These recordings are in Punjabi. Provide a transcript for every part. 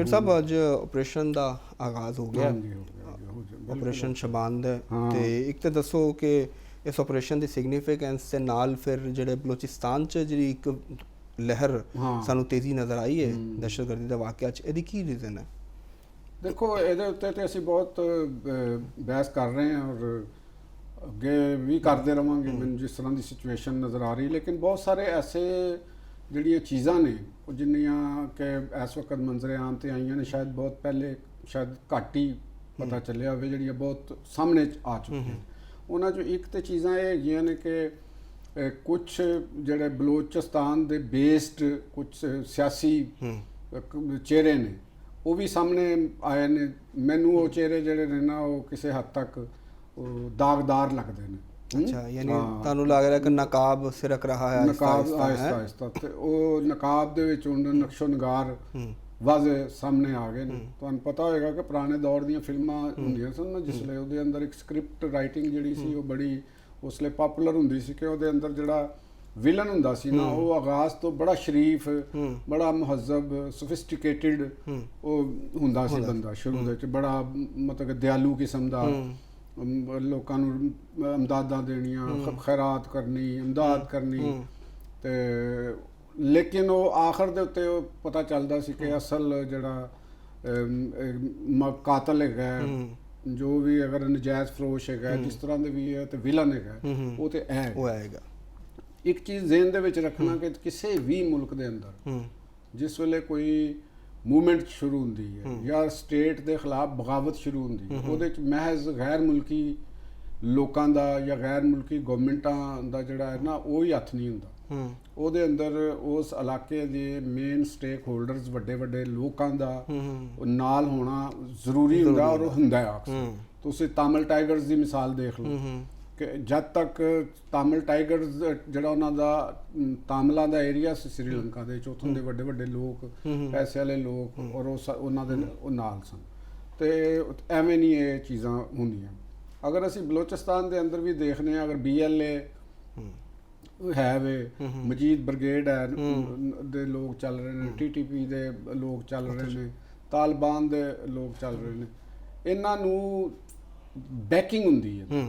ਗਵਰਨਮੈਂਟ ਸਾਹਿਬ ਅੱਜ ਆਪਰੇਸ਼ਨ ਦਾ ਆਗਾਜ਼ ਹੋ ਗਿਆ, ਆਪਰੇਸ਼ਨ ਸ਼ਬਾਨ ਦਾ, ਤੇ ਇੱਕ ਤਾਂ ਦੱਸੋ ਕਿ ਇਸ ਆਪਰੇਸ਼ਨ ਦੀ ਸਿਗਨੀਫਿਕੈਂਸ ਦੇ ਨਾਲ ਫਿਰ ਜਿਹੜੇ ਬਲੋਚਿਸਤਾਨ 'ਚ ਜਿਹੜੀ ਇੱਕ ਲਹਿਰ ਸਾਨੂੰ ਤੇਜ਼ੀ ਨਜ਼ਰ ਆਈ ਹੈ ਦਹਿਸ਼ਤਗਰਦੀ ਦਾ ਵਾਕਿਆ 'ਚ, ਇਹਦੀ ਕੀ ਰੀਜ਼ਨ ਹੈ? ਦੇਖੋ, ਇਹਦੇ ਉੱਤੇ ਤੇ ਅਸੀਂ ਬਹੁਤ ਬਹਿਸ ਕਰ ਰਹੇ ਹਾਂ ਔਰ ਅੱਗੇ ਵੀ ਕਰਦੇ ਰਵਾਂਗੇ ਮੈਨੂੰ ਜਿਸ ਤਰ੍ਹਾਂ ਦੀ ਸਿਚੁਏਸ਼ਨ ਨਜ਼ਰ ਆ ਰਹੀ, ਲੇਕਿਨ ਬਹੁਤ ਸਾਰੇ ਐਸੇ ਜਿਹੜੀਆਂ ਚੀਜ਼ਾਂ ਨੇ ਉਹ ਜਿੰਨੀਆਂ ਕਿ ਇਸ ਵਕਤ ਮੰਜ਼ਰੇ ਆਮ ਤੇ ਆਈਆਂ ਨੇ, ਸ਼ਾਇਦ ਬਹੁਤ ਪਹਿਲੇ ਸ਼ਾਇਦ ਘੱਟ ਹੀ ਪਤਾ ਚੱਲਿਆ ਹੋਵੇ, ਜਿਹੜੀਆਂ ਬਹੁਤ ਸਾਹਮਣੇ ਆ ਚੁੱਕੀਆਂ। ਉਹਨਾਂ 'ਚੋਂ ਇੱਕ ਤੇ ਚੀਜ਼ਾਂ ਇਹ ਹੈਗੀਆਂ ਨੇ ਕਿ ਕੁਛ ਜਿਹੜੇ ਬਲੋਚਿਸਤਾਨ ਦੇ ਬੇਸਡ ਕੁਛ ਸਿਆਸੀ ਚਿਹਰੇ ਨੇ ਉਹ ਵੀ ਸਾਹਮਣੇ ਆਏ ਨੇ। ਮੈਨੂੰ ਉਹ ਚਿਹਰੇ ਜਿਹੜੇ ਨੇ ਨਾ ਉਹ ਕਿਸੇ ਹੱਦ ਤੱਕ ਦਾਗਦਾਰ ਲੱਗਦੇ ਨੇ। ਅੱਛਾ, ਯਾਨੀ ਤੁਹਾਨੂੰ ਲੱਗ ਰਿਹਾ ਕਿ ਨਕਾਬ ਸਿਰਕ ਰਹਾ ਹੈ ਨਕਾਬ ਆਹਿਸਤਾ ਤੇ ਉਹ ਨਕਾਬ ਦੇ ਵਿੱਚ ਹੁਣ ਨਕਸ਼ੋ ਨਗਾਰ ਵਾਜ਼ੇ ਸਾਹਮਣੇ ਆ ਗਏ ਨੇ। ਤੁਹਾਨੂੰ ਪਤਾ ਹੋਏਗਾ ਕਿ ਪੁਰਾਣੇ ਦੌਰ ਦੀਆਂ ਫਿਲਮਾਂ ਹੁੰਦੀਆਂ ਸਨ ਨਾ, ਜਿਸਲੇ ਉਹਦੇ ਅੰਦਰ ਇੱਕ ਸਕ੍ਰਿਪਟ ਰਾਈਟਿੰਗ ਜਿਹੜੀ ਸੀ ਉਹ ਬੜੀ ਉਸਲੇ ਪਪੂਲਰ ਹੁੰਦੀ ਸੀ ਕਿ ਉਹਦੇ ਅੰਦਰ ਜਿਹੜਾ ਵਿਲਨ ਹੁੰਦਾ ਸੀ ਨਾ ਉਹ ਆਗਾਜ਼ ਤੋਂ ਬੜਾ ਸ਼ਰੀਫ, ਬੜਾ ਮੁਹੱਜ਼ਬ, ਸੋਫਿਸਟੀਕੇਟਿਡ ਉਹ ਹੁੰਦਾ ਸੀ ਬੰਦਾ ਸ਼ੁਰੂ ਦੇ ਵਿੱਚ, ਬੜਾ ਮਤਲਬ ਕਿ ਦਿਆਲੂ ਕਿਸਮ ਦਾ, ਲੋਕਾਂ ਨੂੰ ਇਮਦਾਦਾਂ ਦੇਣੀਆਂ, ਖੈਰਾਤ ਕਰਨੀ, ਇਮਦਾਦ ਕਰਨੀ। ਤੇ ਲੇਕਿਨ ਉਹ ਆਖਰ ਦੇ ਉੱਤੇ ਉਹ ਪਤਾ ਚੱਲਦਾ ਸੀ ਕਿ ਅਸਲ ਜਿਹੜਾ ਕਾਤਲ ਹੈਗਾ, ਜੋ ਵੀ ਅਗਰ ਨਜਾਇਜ਼ ਫਰੋਸ਼ ਹੈਗਾ, ਜਿਸ ਤਰ੍ਹਾਂ ਦੇ ਵੀ ਹੈ ਤੇ ਵਿਲਨ ਹੈਗਾ, ਉਹ ਤੇ ਉਹ ਆਏਗਾ। ਇੱਕ ਚੀਜ਼ ਜ਼ਿਹਨ ਦੇ ਵਿੱਚ ਰੱਖਣਾ ਕਿ ਕਿਸੇ ਵੀ ਮੁਲਕ ਦੇ ਅੰਦਰ ਜਿਸ ਵੇਲੇ ਕੋਈ ਮੂਵਮੈਂਟ ਸ਼ੁਰੂ ਹੁੰਦੀ ਹੈ ਜਾਂ ਸਟੇਟ ਦੇ ਖਿਲਾਫ ਬਗਾਵਤ ਸ਼ੁਰੂ ਹੁੰਦੀ ਹੈ, ਉਹਦੇ 'ਚ ਮਹਿਜ਼ ਗੈਰ ਮੁਲਕੀ ਲੋਕਾਂ ਦਾ ਜਾਂ ਗੈਰ ਮੁਲਕੀ ਗਵਰਨਮੈਂਟਾਂ ਦਾ ਜਿਹੜਾ ਹੈ ਨਾ ਉਹ ਹੀ ਹੱਥ ਨਹੀਂ ਹੁੰਦਾ। ਉਹਦੇ ਅੰਦਰ ਉਸ ਇਲਾਕੇ ਦੇ ਮੇਨ ਸਟੇਕ ਹੋਲਡਰਸ, ਵੱਡੇ ਵੱਡੇ ਲੋਕਾਂ ਦਾ ਨਾਲ ਹੋਣਾ ਜ਼ਰੂਰੀ ਹੁੰਦਾ ਔਰ ਉਹ ਹੁੰਦਾ ਹੈ ਅਕਸਰ। ਤੁਸੀਂ ਤਾਮਿਲ ਟਾਈਗਰਸ ਦੀ ਮਿਸਾਲ ਦੇਖ ਲਓ ਕਿ ਜਦ ਤੱਕ ਤਾਮਿਲ ਟਾਈਗਰਸ ਜਿਹੜਾ ਉਹਨਾਂ ਦਾ ਤਾਮਿਲਾਂ ਦਾ ਏਰੀਆ ਸੀ ਸ੍ਰੀਲੰਕਾ ਦੇ ਵਿੱਚ, ਉੱਥੋਂ ਦੇ ਵੱਡੇ ਵੱਡੇ ਲੋਕ, ਪੈਸੇ ਵਾਲੇ ਲੋਕ ਔਰ ਉਹਨਾਂ ਦੇ ਉਹ ਨਾਲ ਸਨ। ਤੇ ਐਵੇਂ ਨਹੀਂ ਇਹ ਚੀਜ਼ਾਂ ਹੁੰਦੀਆਂ। ਅਗਰ ਅਸੀਂ ਬਲੋਚਿਸਤਾਨ ਦੇ ਅੰਦਰ ਵੀ ਦੇਖਦੇ ਹਾਂ, ਅਗਰ BLA ਹੈ ਵੇ, ਮਜੀਦ ਬ੍ਰਿਗੇਡ ਹੈ ਦੇ ਲੋਕ ਚੱਲ ਰਹੇ ਨੇ, TTP ਦੇ ਲੋਕ ਚੱਲ ਰਹੇ ਨੇ, ਤਾਲਿਬਾਨ ਦੇ ਲੋਕ ਚੱਲ ਰਹੇ ਨੇ, ਇਹਨਾਂ ਨੂੰ ਬੈਕਿੰਗ ਹੁੰਦੀ ਹੈ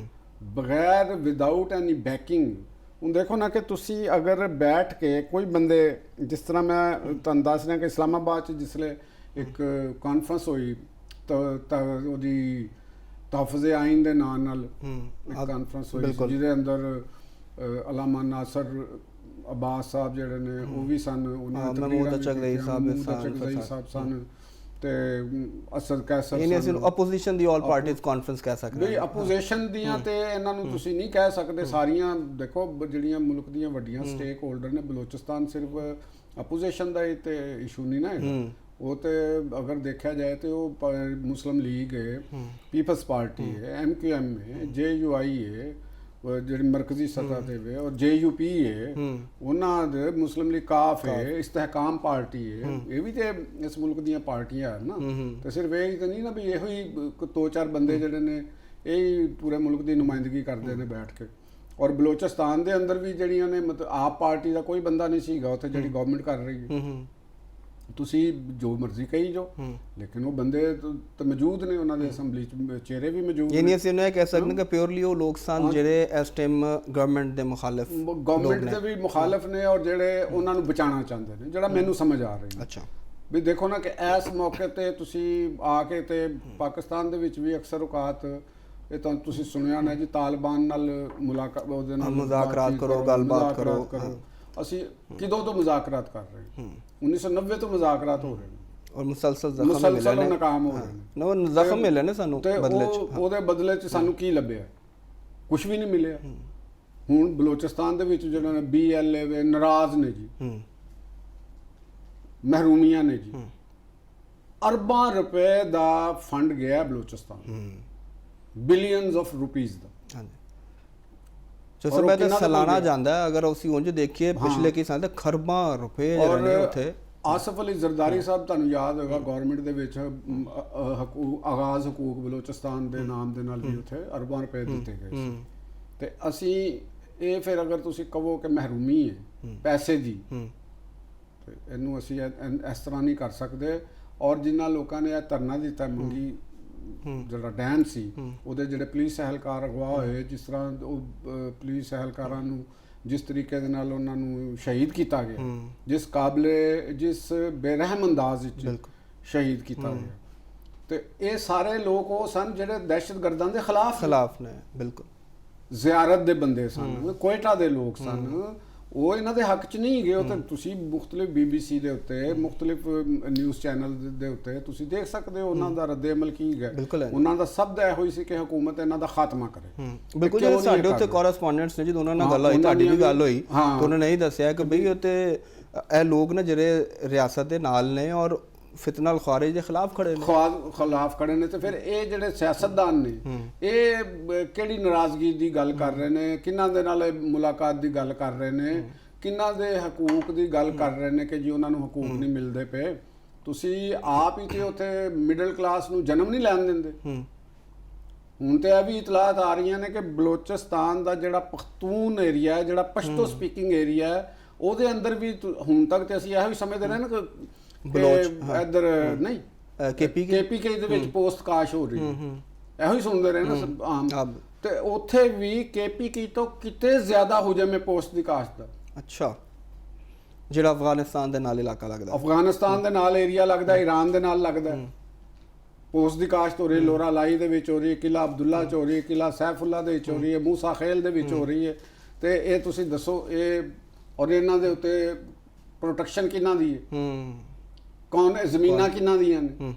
ਬਗੈਰ ਵਿਦਆਊਟ ਐਨੀ ਬੈਕਿੰਗ। ਹੁਣ ਦੇਖੋ ਨਾ ਕਿ ਤੁਸੀਂ ਅਗਰ ਬੈਠ ਕੇ ਕੋਈ ਬੰਦੇ, ਜਿਸ ਤਰ੍ਹਾਂ ਮੈਂ ਤੁਹਾਨੂੰ ਦੱਸ ਰਿਹਾ ਕਿ ਇਸਲਾਮਾਬਾਦ 'ਚ ਜਿਸਲੇ ਇੱਕ ਕਾਨਫਰੰਸ ਹੋਈ ਤਾਂ ਉਹਦੀ ਤਹਫ਼ੁਜ਼-ਏ ਆਇਨ ਦੇ ਨਾਂ ਨਾਲ ਇੱਕ ਕਾਨਫਰੰਸ ਹੋਈ ਜਿਹਦੇ ਅੰਦਰ ਅਲਾਮਾ ਨਾਸਰ ਅਬਾਸ ਸਾਹਿਬ ਜਿਹੜੇ ਨੇ ਉਹ ਵੀ ਸਨ, ਉਹਨਾਂ ਦੇ ਸਾਹਿਬ ਸਨ, ਤੇ ਅਸਦ ਕੈਸਰ ਸਨ। ਆਪੋਜੀਸ਼ਨ ਦੀ ਆਲ ਪਾਰਟੀਜ਼ ਕਾਨਫਰੰਸ ਕਹਿ ਸਕਦੇ ਹਾਂ। ਆਪੋਜੀਸ਼ਨ ਦੀਆਂ ਤੇ ਇਹਨਾਂ ਨੂੰ ਤੁਸੀਂ ਨਹੀਂ ਕਹਿ ਸਕਦੇ ਸਾਰੀਆਂ। ਦੇਖੋ ਜਿਹੜੀਆਂ ਮੁਲਕ ਦੀਆਂ ਵੱਡੀਆਂ ਸਟੇਕ ਹੋਲਡਰ ਨੇ, ਬਲੋਚਿਸਤਾਨ ਸਿਰਫ ਆਪੋਜੀਸ਼ਨ ਦਾ ਹੀ ਤੇ ਇਸ਼ੂ ਨਹੀਂ ਨਾ ਹੈਗਾ। ਉਹ ਤੇ ਅਗਰ ਦੇਖਿਆ ਜਾਏ ਤੇ ਉਹ ਮੁਸਲਿਮ ਲੀਗ ਹੈ, ਪੀਪਲਸ ਪਾਰਟੀ ਹੈ, MQM ਹੈ, JUI ਹੈ ਜਿਹੜੀ ਮਰਕਜ਼ੀ ਸਤ੍ਹਾ ਤੇ ਵੇ, ਔਰ JUP ਹੈ, ਉਹਨਾਂ ਦੇ ਮੁਸਲਿਮ ਲੀਗ ਕਾਫ ਹੈ, ਇਸਤਹਿਕਾਮ ਪਾਰਟੀ ਹੈ, ਇਹ ਵੀ ਤੇ ਇਸ ਮੁਲਕ ਦੀਆਂ ਪਾਰਟੀਆਂ ਹਨ ਨਾ। ਤੇ ਸਿਰਫ ਇਹ ਤਾਂ ਨਹੀਂ ਨਾ ਵੀ ਇਹੋ ਹੀ 2-4 ਬੰਦੇ ਜਿਹੜੇ ਨੇ ਇਹ ਹੀ ਪੂਰੇ ਮੁਲਕ ਦੀ ਨੁਮਾਇੰਦਗੀ ਕਰਦੇ ਨੇ ਬੈਠ ਕੇ। ਔਰ ਬਲੋਚਿਸਤਾਨ ਦੇ ਅੰਦਰ ਵੀ ਜਿਹੜੀਆਂ ਨੇ ਮਤਲਬ ਆਪ ਪਾਰਟੀ ਦਾ ਕੋਈ ਬੰਦਾ ਨਹੀਂ ਸੀਗਾ ਉੱਥੇ ਜਿਹੜੀ ਗਵਰਨਮੈਂਟ ਕਰ ਰਹੀ ਹੈ। ਤੁਸੀਂ ਜੋ ਮਰਜ਼ੀ ਕਹੀ ਜੋ, ਲੇਕਿਨ ਉਹ ਬੰਦੇ ਤਾਂ ਮੌਜੂਦ ਨੇ ਉਹਨਾਂ ਦੇ ਅਸੈਂਬਲੀ 'ਚ, ਚਿਹਰੇ ਵੀ ਮੌਜੂਦ ਨੇ। ਯਾਨੀ ਅਸੀਂ ਇਹ ਕਹਿ ਸਕਦੇ ਕਿ ਪਿਓਰਲੀ ਉਹ ਲੋਕ ਸਨ ਜਿਹੜੇ ਇਸ ਟਾਈਮ ਗਵਰਨਮੈਂਟ ਦੇ ਮੁਖਾਲਿਫ, ਗਵਰਨਮੈਂਟ ਦੇ ਵੀ ਮੁਖਾਲਿਫ ਨੇ ਔਰ ਜਿਹੜੇ ਉਹਨਾਂ ਨੂੰ ਬਚਾਉਣਾ ਚਾਹੁੰਦੇ ਨੇ, ਜਿਹੜਾ ਮੈਨੂੰ ਸਮਝ ਆ ਰਹੀ ਹੈ। ਅੱਛਾ, ਵੀ ਦੇਖੋ ਨਾ ਕਿ ਇਸ ਮੌਕੇ ਤੇ ਤੁਸੀਂ ਆ ਕੇ ਤੇ ਪਾਕਿਸਤਾਨ ਦੇ ਵਿੱਚ ਵੀ ਅਕਸਰ ਔਕਾਤ ਇਹ ਤਾਂ ਤੁਸੀਂ ਸੁਣਿਆ ਨਾ ਜੀ, ਤਾਲਿਬਾਨ ਨਾਲ ਮੁਲਾਕਾਤ, ਉਹਦੇ ਨਾਲ ਮੁਜ਼ਾਕਰਾਤ ਕਰੋ, ਗੱਲਬਾਤ ਕਰੋ। ਅਸੀਂ ਕਿਦੋਂ ਤੋਂ ਮੁਜ਼ਾਕਰਾਤ ਕਰ ਰਹੇ ਹਾਂ? 1990 ਤੋਂ ਮੁਜ਼ਾਕਰਾਤ ਹੋ ਰਹੇ ਨੇ ਔਰ ਮੁਸਲਸਲ ਨਾਕਾਮ ਹੋ ਰਹੇ ਨੇ। ਜ਼ਖਮ ਮਿਲੇ ਨੇ ਸਾਨੂੰ ਬਦਲੇ 'ਚ। ਉਹਦੇ ਬਦਲੇ 'ਚ ਸਾਨੂੰ ਕੀ ਲੱਭਿਆ? ਕੁਝ ਵੀ ਨਹੀਂ ਮਿਲਿਆ। ਹੁਣ ਬਲੋਚਿਸਤਾਨ ਦੇ ਵਿੱਚ ਜਿਹੜਾ ਨੇ BLA ਨਾਰਾਜ਼ ਨੇ ਜੀ, ਮਹਿਰੂਮੀਆਂ ਨੇ ਜੀ। ਅਰਬਾਂ ਰੁਪਏ ਦਾ ਫੰਡ ਗਿਆ ਬਲੋਚਿਸਤਾਨ, ਬਿਲੀਅਨਸ ਆਫ ਰੁਪੀਜ਼ ਦਾ। ਜੋ ਸਭ ਦਾ ਸਾਲਾਨਾ ਜਾਂਦਾ ਹੈ, ਅਗਰ ਅਸੀਂ ਉਂਝ ਦੇਖੀਏ ਪਿਛਲੇ ਕਈ ਸਾਲ ਤੇ ਖਰਬਾਂ ਰੁਪਏ ਜਿਹੜੇ ਨੇ ਉੱਥੇ। ਆਸਫ ਅਲੀ ਜ਼ਰਦਾਰੀ ਸਾਹਿਬ, ਤੁਹਾਨੂੰ ਯਾਦ ਹੋਗਾ ਗਵਰਨਮੈਂਟ ਦੇ ਵਿੱਚ ਆਗਾਜ਼ ਹਕੂਕ ਬਲੋਚਿਸਤਾਨ ਦੇ ਨਾਮ ਦੇ ਨਾਲ ਵੀ ਉੱਥੇ ਅਰਬਾਂ ਰੁਪਏ ਦਿੱਤੇ ਗਏ ਸੀ। ਤੇ ਅਸੀਂ ਇਹ ਫਿਰ ਅਗਰ ਤੁਸੀਂ ਕਹੋ ਕਿ ਮਹਿਰੂਮੀ ਹੈ ਪੈਸੇ ਦੀ, ਤੇ ਇਹਨੂੰ ਅਸੀਂ ਇਸ ਤਰ੍ਹਾਂ ਨਹੀਂ ਕਰ ਸਕਦੇ। ਔਰ ਜਿਨ੍ਹਾਂ ਲੋਕਾਂ ਨੇ ਇਹ ਧਰਨਾ ਦਿੱਤਾ ਮੰਗੀ ਜਿਹੜਾ ਡੈਨ ਸੀ ਉਹਦੇ ਜਿਹੜੇ ਪੁਲਿਸ ਅਹਿਲਕਾਰ ਅਗਵਾ ਹੋਏ, ਜਿਸ ਤਰ੍ਹਾਂ ਉਹ ਪੁਲਿਸ ਅਹਿਲਕਾਰਾਂ ਨੂੰ ਜਿਸ ਤਰੀਕੇ ਦੇ ਨਾਲ ਉਹਨਾਂ ਨੂੰ ਸ਼ਹੀਦ ਕੀਤਾ ਗਿਆ, ਜਿਸ ਬੇਰਹਿਮ ਅੰਦਾਜ਼ ਵਿੱਚ ਸ਼ਹੀਦ ਕੀਤਾ ਗਿਆ, ਤੇ ਇਹ ਸਾਰੇ ਲੋਕ ਉਹ ਸਨ ਜਿਹੜੇ ਦਹਿਸ਼ਤਗਰਦਾਂ ਦੇ ਖਿਲਾਫ ਨੇ। ਬਿਲਕੁਲ ਜ਼ਿਆਰਤ ਦੇ ਬੰਦੇ ਸਨ, ਕੋਇਟਾ ਦੇ ਲੋਕ ਸਨ, ਉਹ ਇਹਨਾਂ ਦੇ ਹੱਕ 'ਚ ਨਹੀਂ ਗਏ। ਉਹ ਤਾਂ ਤੁਸੀਂ ਮੁਖਤਲਿਫ BBC ਦੇ ਉੱਤੇ, ਮੁਖਤਲਿਫ ਨਿਊਜ਼ ਚੈਨਲ ਦੇ ਉੱਤੇ ਤੁਸੀਂ ਦੇਖ ਸਕਦੇ ਹੋ ਉਹਨਾਂ ਦਾ ਰੱਦੇ ਅਮਲ ਕੀ ਹੈ। ਉਹਨਾਂ ਦਾ ਸ਼ਬਦ ਇਹੋ ਹੀ ਸੀ ਕਿ ਹਕੂਮਤ ਇਹਨਾਂ ਦਾ ਖਾਤਮਾ ਕਰੇ। ਬਿਲਕੁਲ, ਜਿਹੜੇ ਸਾਡੇ ਉੱਤੇ ਕੋਰੈਸਪੋਂਡੈਂਟਸ ਨੇ ਜਦੋਂ ਉਹਨਾਂ ਨਾਲ ਗੱਲ ਹੋਈ, ਤੁਹਾਡੀ ਵੀ ਗੱਲ ਹੋਈ, ਤਾਂ ਉਹਨਾਂ ਨੇ ਇਹ ਦੱਸਿਆ ਕਿ ਬਈ ਉੱਤੇ ਇਹ ਲੋਕ ਨੇ ਜਿਹੜੇ ਰਿਆਸਤ ਦੇ ਨਾਲ ਨੇ ਔਰ ਫਿਤਨਾ ਅਲ ਖਾਰਿਜ ਦੇ ਖਿਲਾਫ ਖੜੇ ਨੇ। ਤੇ ਫਿਰ ਇਹ ਜਿਹੜੇ ਸਿਆਸਤਦਾਨ ਨੇ ਇਹ ਕਿਹੜੀ ਨਾਰਾਜ਼ਗੀ ਦੀ ਗੱਲ ਕਰ ਰਹੇ ਨੇ, ਕਿਹਨਾਂ ਦੇ ਨਾਲ ਮੁਲਾਕਾਤ ਦੀ ਗੱਲ ਕਰ ਰਹੇ ਨੇ, ਕਿਹਨਾਂ ਦੇ ਹਕੂਕ ਦੀ ਗੱਲ ਕਰ ਰਹੇ ਨੇ ਕਿ ਜੀ ਉਹਨਾਂ ਨੂੰ ਹਕੂਕ ਨਹੀਂ ਮਿਲਦੇ ਪਏ। ਤੁਸੀਂ ਆਪ ਹੀ ਤੇ ਉੱਥੇ ਮਿਡਲ ਕਲਾਸ ਨੂੰ ਜਨਮ ਨਹੀਂ ਲੈਣ ਦਿੰਦੇ। ਹੁਣ ਤੇ ਇਹ ਵੀ ਇਤਲਾਤ ਆ ਰਹੀਆਂ ਨੇ ਕਿ ਬਲੋਚਿਸਤਾਨ ਦਾ ਜਿਹੜਾ ਪਖਤੂਨ ਏਰੀਆ ਹੈ, ਜਿਹੜਾ ਪਸ਼ਤੋ ਸਪੀਕਿੰਗ ਏਰੀਆ ਹੈ, ਉਹਦੇ ਅੰਦਰ ਵੀ ਹੁਣ ਤੱਕ ਤੇ ਅਸੀਂ ਇਹੋ ਹੀ ਸਮਝਦੇ ਰਹੇ ਨਾ ਕਿ ਇੱਧਰ ਨਹੀਂ KPK ਦੇ ਵਿੱਚ ਪੋਸਟ ਕਾਸ਼ ਹੋ ਰਹੀ, ਇਹੋ ਹੀ ਸੁਣਦੇ ਰਹੇ ਨਾ ਆਮ। ਤੇ ਉੱਥੇ ਵੀ KPK ਤੋਂ ਕਿਤੇ ਜ਼ਿਆਦਾ ਹੁਜਮ ਹੈ ਪੋਸਟ ਦੀ ਕਾਸ਼ ਦਾ। ਅੱਛਾ, ਜਿਹੜਾ ਅਫਗਾਨਿਸਤਾਨ ਦੇ ਨਾਲ ਇਲਾਕਾ ਲੱਗਦਾ, ਅਫਗਾਨਿਸਤਾਨ ਦੇ ਨਾਲ ਏਰੀਆ ਲੱਗਦਾ, ਈਰਾਨ ਦੇ ਨਾਲ ਲੱਗਦਾ, ਪੋਸਟ ਦੀ ਕਾਸ਼ਤ ਹੋ ਰਹੀ, ਲੋਰਾ ਲਾਈ ਦੇ ਵਿੱਚ ਹੋ ਰਹੀ ਹੈ, ਕਿਲਾ ਅਬਦੁੱਲਾ ਚ ਹੋ ਰਹੀ ਹੈ, ਕਿਲਾ ਸੈਫੁੱਲਾ ਦੇ ਵਿੱਚ ਹੋ ਰਹੀ ਹੈ, ਮੂਸਾ ਖੇਲ ਦੇ ਵਿੱਚ ਹੋ ਰਹੀ ਹੈ। ਤੇ ਇਹ ਤੁਸੀਂ ਦੱਸੋ, ਇਹ ਔਰ ਇਹਨਾਂ ਦੇ ਉੱਤੇ ਪ੍ਰੋਟੈਕਸ਼ਨ ਕਿਹਨਾਂ ਦੀ ਹੈ? ਕੌਣ ਜ਼ਮੀਨਾਂ ਕਿਹਨਾਂ ਦੀਆਂ ਨੇ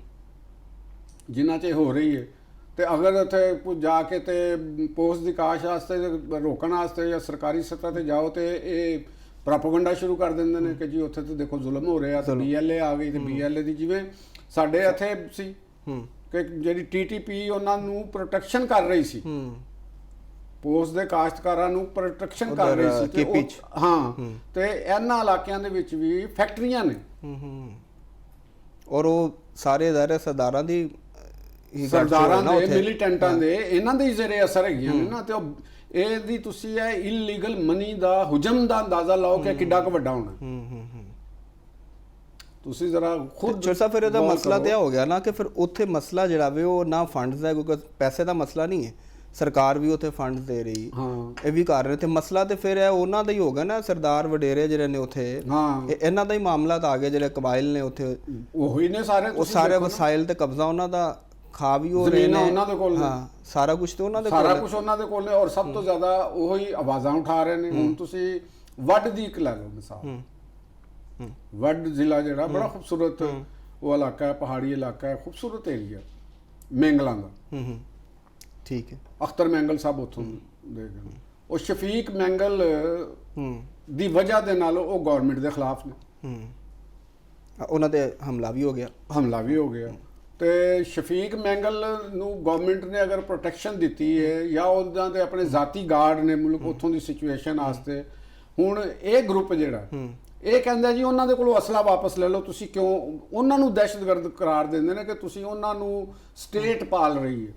ਜਿਨ੍ਹਾਂ 'ਚ ਹੋ ਰਹੀ ਹੈ? ਤੇ ਅਗਰ ਉੱਥੇ ਜਾ ਕੇ ਤੇ ਪੋਸਟ ਦੀ ਕਾਸ਼ ਵਾਸਤੇ ਰੋਕਣ ਵਾਸਤੇ ਜਾਂ ਸਰਕਾਰੀ ਸਤ੍ਹਾ ਤੇ ਜਾਓ ਤੇ ਇਹ ਪ੍ਰੋਪਗੈਂਡਾ ਸ਼ੁਰੂ ਕਰ ਦਿੰਦੇ ਨੇ ਕਿ ਜੀ ਉੱਥੇ ਤੇ ਦੇਖੋ ਜ਼ੁਲਮ ਹੋ ਰਿਹਾ, ਤੇ BLA ਆ ਗਈ, ਤੇ BLA ਦੀ ਜਿਵੇਂ ਸਾਡੇ ਇੱਥੇ ਸੀ ਕਿ ਜਿਹੜੀ TTP ਉਹਨਾਂ ਨੂੰ ਪ੍ਰੋਟੈਕਸ਼ਨ ਕਰ ਰਹੀ ਸੀ, ਪੋਸਟ ਦੇ ਕਾਸ਼ਤਕਾਰਾਂ ਨੂੰ ਪ੍ਰੋਟੈਕਸ਼ਨ ਕਰ ਰਹੀ ਸੀ। ਤੇ ਇਹਨਾਂ ਇਲਾਕਿਆਂ ਦੇ ਵਿੱਚ ਵੀ ਫੈਕਟਰੀਆਂ ਨੇ ਔਰ ਉਹ ਸਾਰੇ ਸਰਦਾਰਾਂ ਦੇ ਮਿਲੀਟੈਂਟਾਂ ਦੇ ਇਹਨਾਂ ਦੇ ਜਿਹੜੇ ਅਸਰ ਹੈਗੀਆਂ ਨੇ ਨਾ। ਤੇ ਇਹਦੀ ਤੁਸੀਂ ਇਹ ਇਲੀਗਲ ਮਨੀ ਦਾ ਹੁਜਮ ਦਾ ਅੰਦਾਜ਼ਾ ਲਾਓ ਕਿ ਕਿੱਡਾ ਕੁ ਵੱਡਾ ਹੋਣਾ। ਤੁਸੀਂ ਜ਼ਰਾ ਖੁਦ ਚਰਸਾ ਫਿਰ ਇਹਦਾ ਮਸਲਾ ਤੇ ਹੋ ਗਿਆ ਨਾ ਕਿ ਫਿਰ ਉੱਥੇ ਮਸਲਾ ਜਿਹੜਾ ਵੇ ਉਹ ਨਾ ਫੰਡਸ ਦਾ, ਕਿਉਂਕਿ ਪੈਸੇ ਦਾ ਮਸਲਾ ਨਹੀਂ ਹੈ, ਸਰਕਾਰ ਵੀ ਉੱਥੇ ਫੰਡ ਦੇ ਰਹੀ, ਇਹ ਵੀ ਕਰ ਰਹੇ, ਤੇ ਮਸਲਾ ਤੇ ਫਿਰ ਇਹ ਉਹਨਾਂ ਦਾ ਹੀ ਹੋਗਾ ਨਾ, ਸਰਦਾਰ ਵਡੇਰੇ ਜਿਹੜੇ ਨੇ ਉੱਥੇ, ਇਹਨਾਂ ਦਾ ਹੀ ਮਾਮਲਾ ਤਾਂ ਆ ਗਿਆ, ਜਿਹੜੇ ਕਬਾਇਲ ਨੇ ਉੱਥੇ, ਉਹੀ ਨੇ ਸਾਰੇ, ਉਹ ਸਾਰੇ ਵਸਾਇਲ ਤੇ ਕਬਜ਼ਾ ਉਹਨਾਂ ਦਾ, ਖਾ ਵੀ ਹੋ ਰਹੇ ਨੇ, ਉਹਨਾਂ ਦੇ ਕੋਲ ਸਾਰਾ ਕੁਝ ਤੇ ਉਹਨਾਂ ਦੇ ਕੋਲ, ਸਾਰਾ ਕੁਝ ਉਹਨਾਂ ਦੇ ਕੋਲ ਨੇ। ਔਰ ਸਭ ਤੋਂ ਜ਼ਿਆਦਾ ਉਹੀ ਆਵਾਜ਼ਾਂ ਉਠਾ ਰਹੇ ਨੇ। ਹੁਣ ਤੁਸੀਂ ਵੱਡ ਦੀ ਇੱਕ ਲੈ ਲਓ ਮਿਸਾਲ, ਵੱਡ ਜ਼ਿਲ੍ਹਾ ਜਿਹੜਾ ਬੜਾ ਖੂਬਸੂਰਤ ਉਹ ਇਲਾਕਾ ਹੈ, ਪਹਾੜੀ ਇਲਾਕਾ ਹੈ, ਖੂਬਸੂਰਤ ਏਰੀਆ ਮੈਂਗਲਾਂ ਦਾ। ਠੀਕ ਹੈ, ਅਖਤਰ ਮੈਂਗਲ ਸਾਹਿਬ ਉੱਥੋਂ ਦੇ ਗਏ। ਉਹ ਸ਼ਫੀਕ ਮੈਂਗਲ ਦੀ ਵਜ੍ਹਾ ਦੇ ਨਾਲ ਉਹ ਗਵਰਨਮੈਂਟ ਦੇ ਖਿਲਾਫ ਨੇ, ਉਹਨਾਂ ਤੇ ਹਮਲਾ ਵੀ ਹੋ ਗਿਆ। ਤੇ ਸ਼ਫੀਕ ਮੈਂਗਲ ਨੂੰ ਗਵਰਨਮੈਂਟ ਨੇ ਅਗਰ ਪ੍ਰੋਟੈਕਸ਼ਨ ਦਿੱਤੀ ਹੈ ਜਾਂ ਉਹਨਾਂ ਦੇ ਆਪਣੇ ਜ਼ਾਤੀ ਗਾਰਡ ਨੇ ਮੁਲਕ ਉੱਥੋਂ ਦੀ ਸਿਚੁਏਸ਼ਨ ਵਾਸਤੇ, ਹੁਣ ਇਹ ਗਰੁੱਪ ਜਿਹੜਾ ਇਹ ਕਹਿੰਦਾ ਜੀ ਉਹਨਾਂ ਦੇ ਕੋਲੋਂ ਅਸਲਾ ਵਾਪਸ ਲੈ ਲਓ। ਤੁਸੀਂ ਕਿਉਂ ਉਹਨਾਂ ਨੂੰ ਦਹਿਸ਼ਤਗਰਦ ਕਰਾਰ ਦਿੰਦੇ ਨੇ ਕਿ ਤੁਸੀਂ ਉਹਨਾਂ ਨੂੰ ਸਟੇਟ ਪਾਲ ਰਹੀ ਹੈ।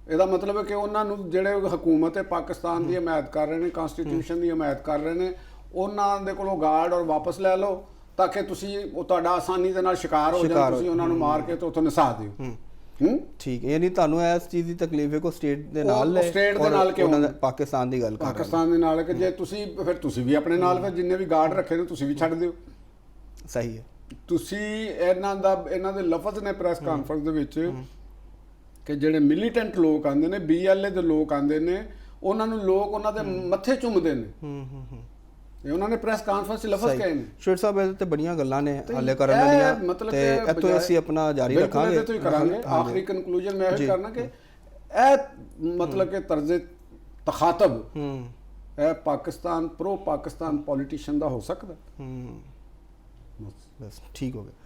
ਇਹਦਾ ਮਤਲਬ ਹੈ ਕਿ ਉਹਨਾਂ ਨੂੰ ਜਿਹੜੇ ਹਕੂਮਤ ਹੈ ਪਾਕਿਸਤਾਨ ਦੀ ਹਮਾਇਤ ਕਰ ਰਹੇ ਨੇ, ਕਨਸਟੀਟਿਊਸ਼ਨ ਦੀ ਹਮਾਇਤ ਕਰ ਰਹੇ ਨੇ, ਉਹਨਾਂ ਦੇ ਕੋਲੋਂ ਗਾਰਡ ਔਰ ਵਾਪਸ ਲੈ ਲਓ ਤਾਂ ਕਿ ਤੁਸੀਂ ਉਹ ਤੁਹਾਡਾ ਆਸਾਨੀ ਦੇ ਨਾਲ ਸ਼ਿਕਾਰ ਹੋ ਜਾਓ, ਤੁਸੀਂ ਉਹਨਾਂ ਨੂੰ ਮਾਰ ਕੇ ਤੇ ਉੱਥੋਂ ਨਸਾ ਦਿਓ। ਠੀਕ ਹੈ, ਯਾਨੀ ਤੁਹਾਨੂੰ ਇਸ ਚੀਜ਼ ਦੀ ਤਕਲੀਫ ਹੈ ਕੋ ਸਟੇਟ ਦੇ ਨਾਲ, ਸਟੇਟ ਦੇ ਨਾਲ ਕਿਉਂ? ਪਾਕਿਸਤਾਨ ਦੀ ਗੱਲ ਕਰ, ਪਾਕਿਸਤਾਨ ਦੇ ਨਾਲ ਕਿ ਜੇ ਤੁਸੀਂ ਫਿਰ ਤੁਸੀਂ ਵੀ ਆਪਣੇ ਨਾਲ ਫਿਰ ਜਿੰਨੇ ਵੀ ਗਾਰਡ ਰੱਖੇ ਨੇ ਤੁਸੀਂ ਵੀ ਛੱਡ ਦਿਓ। ਸਹੀ ਹੈ। ਤੁਸੀਂ ਇਹਨਾਂ ਦੇ ਲਫ਼ਜ਼ ਨੇ ਪ੍ਰੈਸ ਕਾਨਫਰੰਸ ਦੇ ਵਿੱਚ ਕਿ ਜਿਹੜੇ ਮਿਲੀਟੈਂਟ ਲੋਕ ਆਉਂਦੇ ਨੇ, BLA ਦੇ ਲੋਕ ਆਉਂਦੇ ਨੇ, ਉਹਨਾਂ ਨੂੰ ਲੋਕ ਉਹਨਾਂ ਦੇ ਮੱਥੇ ਚੁੰਮਦੇ ਨੇ। ਇਹ ਉਹਨਾਂ ਨੇ ਪ੍ਰੈਸ ਕਾਨਫਰੰਸ 'ਚ ਲਫ਼ਜ਼ ਕਹੇ ਨੇ। ਸ਼ੇਰ ਸਾਹਿਬ ਇਹਦੇ ਤੇ ਬੜੀਆਂ ਗੱਲਾਂ ਨੇ ਹਾਲੇ ਕਰਨ ਵਾਲੀਆਂ, ਤੇ ਇੱਥੋਂ ਅਸੀਂ ਆਪਣਾ ਜਾਰੀ ਰੱਖਾਂਗੇ। ਆਖਰੀ ਕਨਕਲੂਜਨ ਮੈਂ ਇਹ ਕਰਨਾ ਕਿ ਇਹ ਮਤਲਬ ਕਿ ਤਰਜ਼ੇ ਤਖਾਤਬ ਇਹ ਪਾਕਿਸਤਾਨ ਪ੍ਰੋ ਪਾਕਿਸਤਾਨ ਪੋਲੀਟੀਸ਼ੀਅਨ ਦਾ ਹੋ ਸਕਦਾ। ਬਸ ਠੀਕ ਹੋ ਗਿਆ।